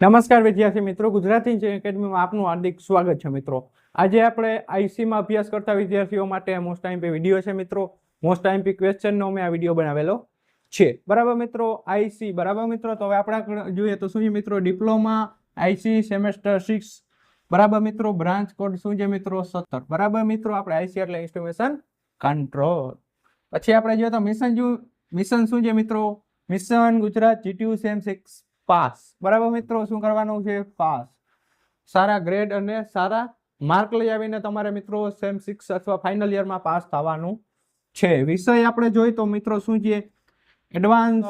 નમસ્કાર વિદ્યાર્થી મિત્રો, ગુજરાતી એકેડમીમાં આપનું હાર્દિક સ્વાગત છે મિત્રો। આજે આપણે આઈસીમાં અભ્યાસ કરતા વિદ્યાર્થીઓ માટે મોસ્ટ આઈએમપી વિડીયો છે મિત્રો। મોસ્ટ આઈએમપી ક્વેશ્ચનનો મેં આ વિડીયો બનાવેલો છે, બરાબર મિત્રો। આઈસી બરાબર મિત્રો, તો હવે આપણે જોઈએ તો શું છે મિત્રો, ડિપ્લોમા આઈસી સેમેસ્ટર 6 બરાબર મિત્રો। બ્રાન્ચ કોડ શું છે મિત્રો, 17 બરાબર મિત્રો। આપણે આઈસી એટલે ઇન્સ્ટ્રુમેશન કંટ્રોલ। પછી આપણે જોઈએ તો મિશન શું છે મિત્રો, mission Gujarat GTU sem 6 pass બરાબર મિત્રો। શું કરવાનું છે, પાસ। સારા ગ્રેડ અને સારા માર્ક લઈ આવીને તમારે મિત્રો સેમ 6 અથવા ફાઇનલ યરમાં પાસ થવાનું છે। વિષય આપણે જોઈએ તો મિત્રો શું છે, એડવાન્સ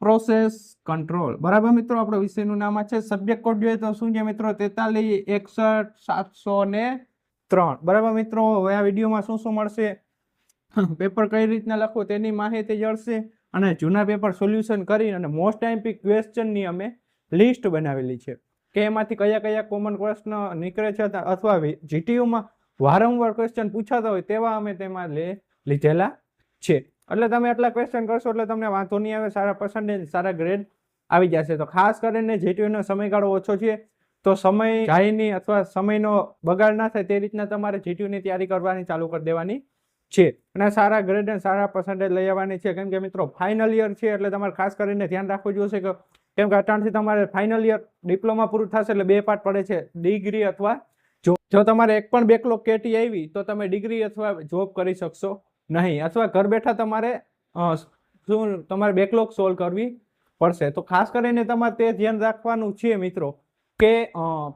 પ્રોસેસ કંટ્રોલ બરાબર મિત્રો। આપણો વિષયનું નામ છે। સબ્જેક્ટ કોડ જોઈએ તો શું છે મિત્રો, 43 61 703 બરાબર મિત્રો। હવે આ વિડીયોમાં શું શું મળશે, પેપર કઈ રીતના લખવું તેની માહિતી જળશે, અને જૂના પેપર સોલ્યુશન કરી અને મોસ્ટ આઈએમપી ક્વેશ્ચનની અમે લિસ્ટ બનાવેલી છે કે એમાંથી કયા કયા કોમન પ્રશ્ન નીકળે છે અથવા જીટીયુમાં વારંવાર ક્વેશ્ચન પૂછાતા હોય તેવા અમે તેમાં લીધેલા છે। એટલે તમે એટલા ક્વેશ્ચન કરશો એટલે તમને વાંધો નહીં આવે, સારા પર્સન્ટેજ સારા ગ્રેડ આવી જશે। તો ખાસ કરીને જીટીયુનો સમયગાળો ઓછો છે, તો સમય જાય નહીં અથવા સમયનો બગાડ ના થાય તે રીતના તમારે જીટીયુની તૈયારી કરવાની ચાલુ કરી દેવાની છે, અને સારા ગ્રેડ અને સારા પર્સન્ટેજ લઈ આવવાની છે। કેમ કે મિત્રો ફાઇનલ યર છે એટલે તમારે ખાસ કરીને ધ્યાન રાખવું જોઈશે કે કેમ કે અટાણથી તમારે ફાઇનલ યર ડિપ્લોમા પૂરું થશે એટલે 2 પાર્ટ પડે છે, ડિગ્રી અથવા જો તમારે એક પણ બેકલોગ કેટી આવી તો તમે ડિગ્રી અથવા જોબ કરી શકશો નહીં, અથવા ઘર બેઠા તમારે બેકલોગ સોલ્વ કરવી પડશે। તો ખાસ કરીને તમારે તે ધ્યાન રાખવાનું છે મિત્રો કે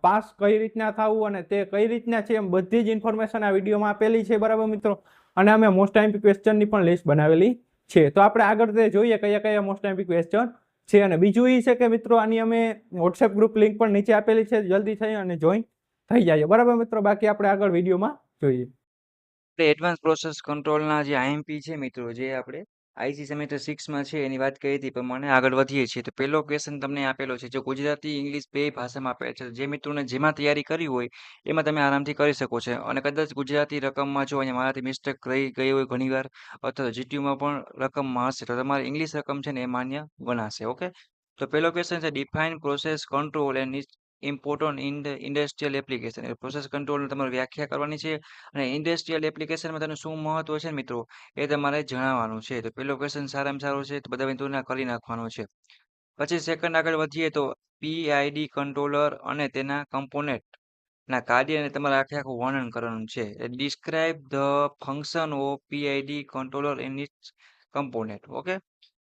પાસ કઈ રીતના થવું અને તે કઈ રીતના છે એમ બધી જ ઇન્ફોર્મેશન આ વિડીયોમાં આપેલી છે, બરાબર મિત્રો। અને અમે મોસ્ટ આઈએમપી ક્વેશ્ચનની પણ લિસ્ટ બનાવેલી છે। તો આપણે આગળ જોઈએ કયા કયા મોસ્ટ આઈએમપી ક્વેશ્ચન છે। અને બીજું એ છે કે મિત્રો આની અમે વોટ્સએપ ગ્રુપ લિંક પણ નીચે આપેલી છે, જલ્દી થઈ અને જોઈન થઈ જાય, બરાબર મિત્રો। બાકી આપણે આગળ વિડીયોમાં જોઈએ। એડવાન્સ પ્રોસેસ કંટ્રોલના જે આઈએમપી છે મિત્રો, જે આપણે આઈસી સેમેસ્ટર 6 માં છે એની વાત કરી હતી પ્રમાણે આગળ વધીએ છીએ। તો પહેલો ક્વેશ્ચન તમને આપેલો છે, જો ગુજરાતી ઇંગ્લિશ બે ભાષામાં આપેલ છે, જે મિત્રોને જેમાં તૈયારી કરી હોય એમાં તમે આરામથી કરી શકો છો। અને કદાચ ગુજરાતી રકમમાં જો અહીંયા મારાથી મિસ્ટેક રહી ગઈ હોય ઘણીવાર, અથવા જીટીયુમાં પણ રકમમાં હશે તો તમારી ઇંગ્લિશ રકમ છે ને એ માન્ય ગણાશે। ઓકે, તો પહેલો ક્વેશ્ચન છે, define process control and important in the industrial application. Process કંટ્રોલની તમારે વ્યાખ્યા કરવાની છે, અને ઇન્ડસ્ટ્રીયલ એપ્લિકેશનમાં તેનું શું મહત્વ છે ને મિત્રો એ તમારે જણાવવાનું છે। તો પહેલો ક્વેશ્ચન સારામાં સારો છે, તો બધા મિત્રોને કરી નાખવાનો છે। પછી સેકન્ડ આગળ વધીએ તો પીઆઈડી કંટ્રોલર અને તેના કમ્પોનેન્ટ ના કાર્યને તમારે આખું વર્ણન કરવાનું છે। Describe the function of PID controller in its component. Okay,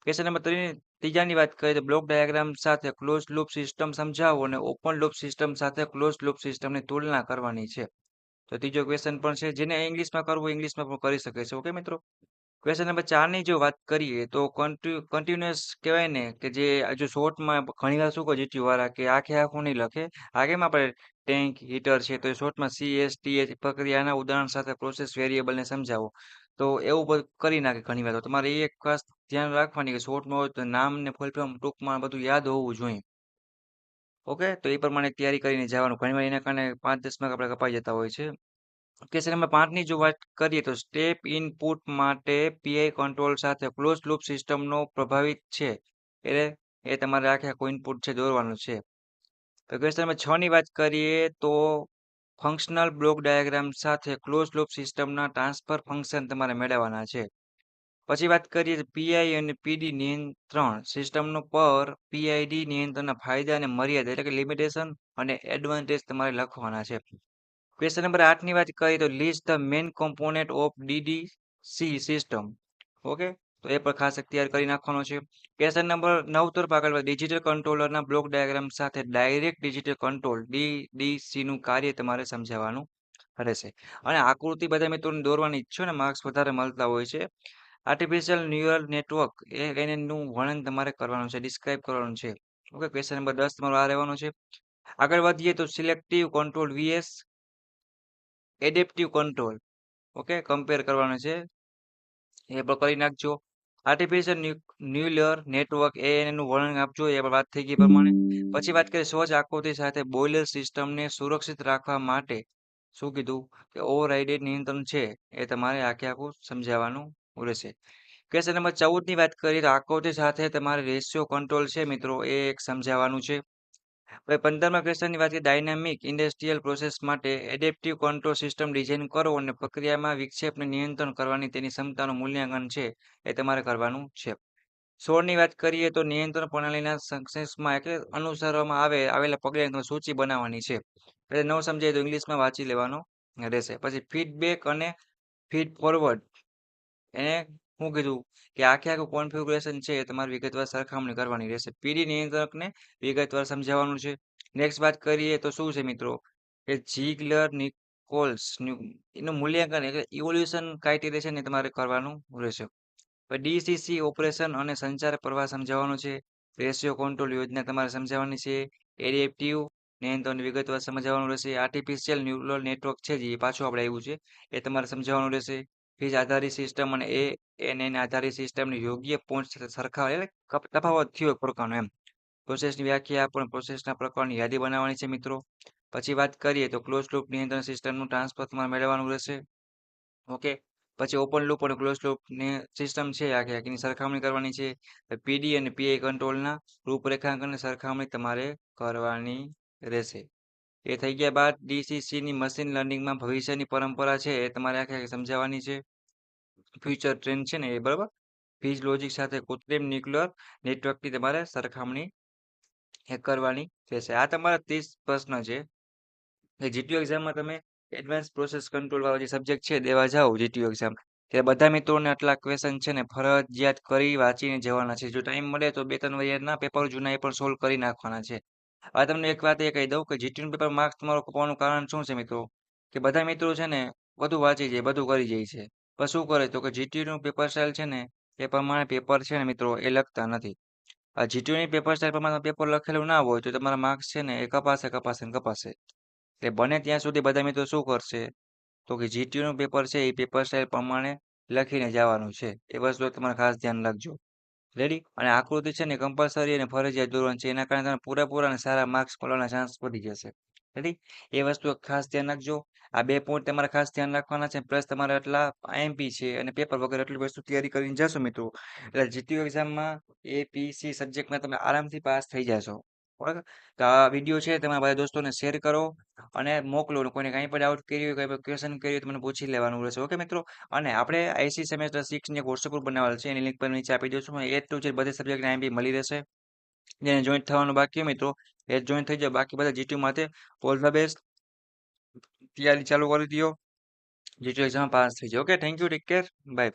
question number 3 ત્રીજાની વાત કરીએ તો બ્લોક ડાયાગ્રામ સાથે ક્લોઝ લૂપ સિસ્ટમ સમજાવો અને ઓપન લૂપ સિસ્ટમ સાથે ક્લોઝ લૂપ સિસ્ટમની તુલના કરવાની છે। તો ત્રીજો ક્વેશ્ચન પણ છે, જેને ઇંગ્લિશમાં કરવું ઇંગ્લિશમાં પણ કરી શકે છે। ઓકે મિત્રો, ક્વેશ્ચન નંબર 4 ની જો વાત કરીએ તો કન્ટિન્યુઅસ કહેવાય ને, કે જે જો શોર્ટમાં ઘણીવાર શું કહે જીટીયુ વાળા કે આખું નહીં લખે, આગેમાં આપણે ટેન્ક હીટર છે તો એ શોર્ટમાં સીએસટીએચ પ્રક્રિયાના ઉદાહરણ સાથે પ્રોસેસ વેરિયેબલને સમજાવો, તો એવું બધું કરી નાખે ઘણીવાર। તો તમારે એ એક ખાસ ધ્યાન રાખવાની કે શોર્ટમાં હોય તો નામ ને ફૂલ ફોર્મ ટૂંકમાં બધું યાદ હોવું જોઈએ। ઓકે, તો એ પ્રમાણે તૈયારી કરીને જવાનું, ઘણીવાર એના કારણે 5-10 માર્ક આપણે કપાઈ જતા હોય છે। ક્વેશ્ચન નંબર 5 ની જો વાત કરીએ તો સ્ટેપ ઇનપુટ માટે પીઆઈ કંટ્રોલ સાથે ક્લોઝ લૂપ સિસ્ટમનો પ્રભાવિત છે, એટલે એ તમારે આખું ઇનપુટ છે દોરવાનું છે। તો ક્વેશ્ચન નંબર 6 ની વાત કરીએ તો ફંક્શનલ બ્લોક ડાયાગ્રામ સાથે ક્લોઝ લૂપ સિસ્ટમના ટ્રાન્સફર ફંક્શન તમારે મેળવવાના છે। પછી વાત કરીએ તો પીઆઈ અને પીડી નિયંત્રણ સિસ્ટમનો પર પીઆઈડી નિયંત્રણના ફાયદા અને મર્યાદા એટલે કે લિમિટેશન અને એડવાન્ટેજ તમારે લખવાના છે। ક્વેશ્ચન નંબર 8 ની વાત કરીએ તો list the main component of DDC system. Okay, તો એ પણ ખાસ તૈયાર કરી નાખવાનો છે। ક્વેશ્ચન નંબર 9 તરફ આગળ ડિજિટલ કંટ્રોલરના બ્લોક ડાયાગ્રામ સાથે ડાયરેક્ટ ડિજિટલ કંટ્રોલ ડીડીસી નું કાર્ય તમારે સમજાવવાનું રહેશે। અને આકૃતિ બધા મિત્રોને દોરવાની ઈચ્છો ને માર્ક્સ વધારે મળતા હોય છે। આર્ટિફિશિયલ ન્યુરલ નેટવર્ક એનું વર્ણન તમારે કરવાનું છે, ડિસ્ક્રાઇબ કરવાનું છે। ઓકે, ક્વેશ્ચન નંબર 10 તમારો આ રહેવાનો છે। આગળ વધીએ તો selective control VS adaptive control, okay, compare કરવાનું છે, એ પણ કરી નાખજો। આર્ટિફિશિયલ ન્યુરલ નેટવર્ક એનું વર્ણન આપજો, એ પણ વાત થઈ ગઈ પ્રમાણે। પછી વાત કરીએ સ્વચ્છ આકૃતિ સાથે બોઇલર સિસ્ટમને સુરક્ષિત રાખવા માટે શું કીધું કે ઓવરરાઇડેડ નિયંત્રણ છે એ તમારે આખું સમજાવવાનું રહેશે। ક્વેશ્ચન નંબર 14 ની વાત કરીએ તો આકૃતિ સાથે તમારે રેશિયો કંટ્રોલ છે મિત્રો એ એક સમજાવવાનું છે। હવે 15મા ક્વેશ્ચનની વાત કરીએ ડાયનામિક ઇન્ડસ્ટ્રીયલ પ્રોસેસ માટે એડેપ્ટિવ કંટ્રોલ સિસ્ટમ ડિઝાઇન કરો અને પ્રક્રિયામાં વિક્ષેપને નિયંત્રણ કરવાની તેની ક્ષમતાનું મૂલ્યાંકન છે એ તમારે કરવાનું છે. 16ની વાત કરીએ તો નિયંત્રણ પ્રણાલીના સક્સેસમાં એટલે અનુસરવામાં આવેલા પગલાંની તમારે સૂચિ બનાવવાની છે. એટલે ન સમજાય તો ઇંગ્લિશમાં વાંચી લેવાનો રહેશે. પછી ફીડબેક અને ફીડ ફોરવર્ડ એને શું કીધું કે આખું કોન્ફિગ્યુરેશન છે એ તમારે વિગતવાર સરખામણી કરવાની રહેશે. પીડી નિયંત્રકને વિગતવાર સમજાવવાનું છે. નેક્સ્ટ વાત કરીએ તો શું છે મિત્રો કે જીગલર નિકોલ્સ એનું મૂલ્યાંકન એટલે ઇવોલ્યુશન ક્રાઇટેરિયા છે ને તમારે કરવાનું રહેશે. ડીસીસી ઓપરેશન અને સંચાર પ્રવાહ સમજાવવાનો છે. રેશિયો કંટ્રોલ યોજના તમારે સમજાવવાની છે. એડેપ્ટિવ નિયંત્રણ વિગતવાર સમજાવવાનું રહેશે. આર્ટિફિશિયલ ન્યુરલ નેટવર્ક છે જે પાછું આપણે આવ્યું છે એ તમારે સમજાવવાનું રહેશે. ફીઝ આધારિત સિસ્ટમ અને એએનએન આધારિત સિસ્ટમની યોગ્ય પહોંચ સાથે સરખાવવા એટલે તફાવત થયો એક પ્રકારનો એમ. પ્રોસેસની વ્યાખ્યા પણ પ્રોસેસના પ્રકારની યાદી બનાવવાની છે મિત્રો. પછી વાત કરીએ તો ક્લોઝ લૂપ નિયંત્રણ સિસ્ટમનું ટ્રાન્સફર તમારે મેળવવાનું રહેશે. ઓકે. પછી ઓપન લૂપ અને ક્લોઝ લૂપ ની સિસ્ટમ છે આખીની સરખામણી કરવાની છે. પીડી અને પીઆઈ કંટ્રોલના રૂપરેખાંકનની સરખામણી તમારે કરવાની રહેશે. એ થઈ ગયા બાદ ડીસીસીની મશીન લર્નિંગમાં ભવિષ્યની પરંપરા છે એ તમારે આખી સમજાવવાની છે. ફ્યુચર ટ્રેન્ડ છે ને એ બરાબર. ફીઝ લોજિક સાથે કૃત્રિમ ન્યુક્લિયર નેટવર્કની તમારે સરખામણી કરવાની રહેશે. આ તમારા 30 પ્રશ્ન છે. જીટીયુ એક્ઝામમાં તમે એડવાન્સ પ્રોસેસ કંટ્રોલ વાળો જે સબ્જેક્ટ છે દેવા જાઓ જીટીયુ એક્ઝામ ત્યારે બધા મિત્રોને આટલા ક્વેશ્ચન છે ને ફરજિયાત કરી વાંચીને જવાના છે. જો ટાઈમ મળે તો 2-3 વરિયાદના પેપર જૂના એ પણ સોલ્વ કરી નાખવાના છે. હવે તમને એક વાત એ કહી દઉં કે જીટીયુ પેપર માર્ક્સ તમારો કપાવાનું કારણ શું છે મિત્રો કે બધા મિત્રો છે ને બધું વાંચી જાય બધું કરી જાય છે. પણ શું કરે તો કે જીટીયુ નું પેપર સ્ટાઇલ છે ને એ પ્રમાણે પેપર છે ને મિત્રો એ લખતા નથી. આ જીટીયુની પેપર સ્ટાઇલ પ્રમાણે પેપર લખેલું ના હોય તો તમારા માર્ક્સ છે ને એ કપાશે કપાશે ને કપાશે. એટલે બને ત્યાં સુધી બધા મિત્રો શું કરશે તો કે જીટીયુનું પેપર છે એ પેપર સ્ટાઇલ પ્રમાણે લખીને જવાનું છે. એ વસ્તુ તમારે ખાસ ધ્યાન રાખજો. રેડી? અને આકૃતિ છે ને કમ્પલસરી અને ફરજિયાત દોરવાની છે. એના કારણે તમને પૂરેપૂરા અને સારા માર્ક્સ મળવાના ચાન્સ વધી જશે. રેડી? એ વસ્તુ ખાસ ધ્યાન રાખજો. આ 2 પોઈન્ટ તમારે ખાસ ધ્યાન રાખવાના છે. પ્લસ તમારે એટલા આઈએમપી છે અને પેપર વગર એટલી વસ્તુ તૈયારી કરીને જશો મિત્રો. એટલે જીટીયુ એક્ઝામમાં એપીસી સબ્જેક્ટમાં તમે આરામથી પાસ થઈ જશો. બરાબર? તો આ વિડીયો છે તમારા બધા દોસ્તોને શેર કરો અને મોકલો. કોઈને કંઈ પણ ડાઉટ કર્યું હોય, કંઈ પણ ક્વેશ્ચન કર્યું હોય તો મને પૂછી લેવાનું રહેશે. ઓકે મિત્રો? અને આપણે આઈસી સેમેસ્ટર 6 ની એક વોટ્સએપ ગ્રુપ બનાવેલ છે. એની લિંક પણ નીચે આપી દઉં છું. A to Z બધી સબ્જેક્ટની આઈએમપી મળી રહેશે. જેને જોઈન્ટ થવાનું બાકી હોય મિત્રો એ જોઈન્ટ થઈ જાવ. બાકી બધા જીટીયુ માટે ઓલ ધ બેસ્ટ. તૈયારી ચાલુ કરી દો. જીટીયુ એક્ઝામ પાસ થઈ જાઓ. Okay thank you take care bye.